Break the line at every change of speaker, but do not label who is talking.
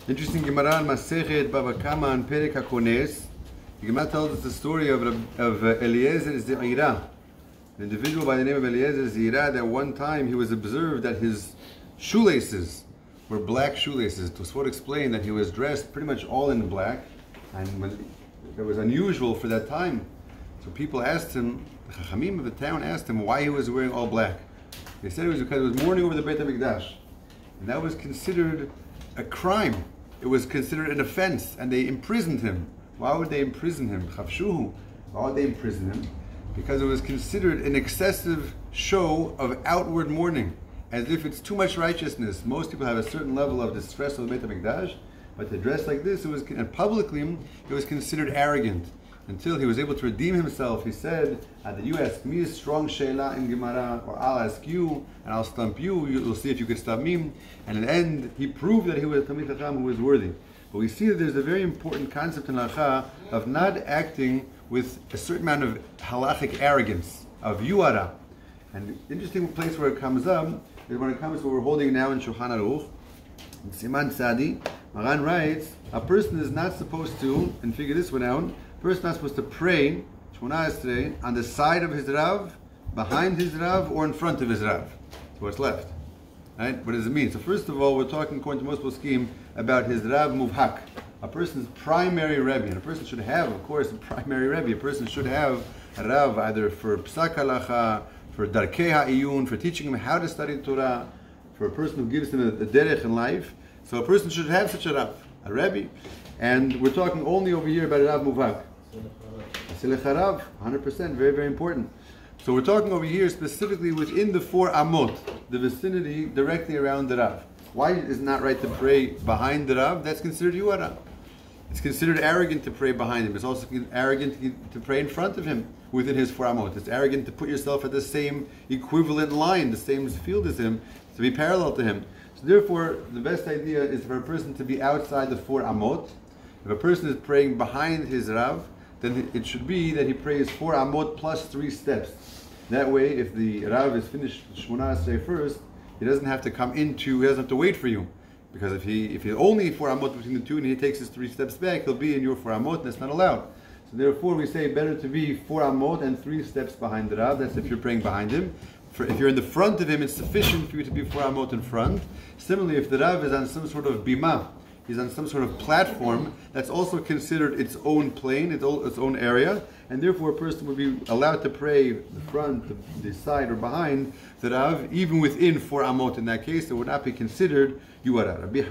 Interesting Gemara in Masechet Bava Kama and Perek HaKones. The Gemara tells us the story of Eliezer Zeira, an individual by the name of Eliezer Zeira. That one time he was observed that his shoelaces were black shoelaces. Tosfot explained that he was dressed pretty much all in black, and it was unusual for that time. So people asked him, the Chachamim of the town asked him why he was wearing all black. They said it was because it was mourning over the Beit HaMikdash, and that was considered a crime. It was considered an offense, and they imprisoned him. Why would they imprison him? Chavshuhu. Why would they imprison him? Because it was considered an excessive show of outward mourning, as if it's too much righteousness. Most people have a certain level of distress of the Beit HaMikdash, but to dress like this, and publicly, it was considered arrogant. Until he was able to redeem himself, he said, either you ask me a strong she'ela in Gemara, or I'll ask you, and I'll stump you. You'll see if you could stop me. And in the end, he proved that he was a Talmid Chacham who was worthy. But we see that there's a very important concept in halacha of not acting with a certain amount of halachic arrogance, of yuara. And the interesting place where it comes up is when it comes to what we're holding now in Shulchan Aruch. In Siman Tzadi, Maran writes, a person is not supposed to, and figure this one out, a person is not supposed to pray, Shmona Esrei, on the side of his Rav, behind his Rav, or in front of his Rav. So what's left? Right? What does it mean? So first of all, we're talking, according to most poskim, about his Rav Muvhak, a person's primary Rebbi. And a person should have, of course, a primary Rebbi. A person should have a Rav either for Psak Halacha, for Darkei Ha'iyun, for teaching him how to study Torah, for a person who gives him a derech in life. So a person should have such a Rav, a Rebbi. And we're talking only over here about a Rav Muvhak. Silech 100%, very, very important. So we're talking over here specifically within the 4 amot, the vicinity directly around the Rav. Why is it not right to pray behind the Rav? That's considered yuara. It's considered arrogant to pray behind him. It's also arrogant to pray in front of him within his 4 amot. It's arrogant to put yourself at the same equivalent line, the same field as him, to be parallel to him. So therefore, the best idea is for a person to be outside the 4 amot. If a person is praying behind his Rav, then it should be that he prays 4 amot plus 3 steps. That way, if the Rav is finished Shmona Esrei first, he doesn't have to he doesn't have to wait for you. Because if he only 4 amot between the two and he takes his 3 steps back, he'll be in your 4 amot, and that's not allowed. So therefore, we say better to be 4 amot and 3 steps behind the Rav. That's if you're praying behind him. If you're in the front of him, it's sufficient for you to be 4 amot in front. Similarly, if the Rav is on some sort of bima, he's on some sort of platform, that's also considered its own plane, its own area, and therefore a person would be allowed to pray the front, the side, or behind the Rav, even within 4 amot. In that case, it would not be considered yuara. Rabbi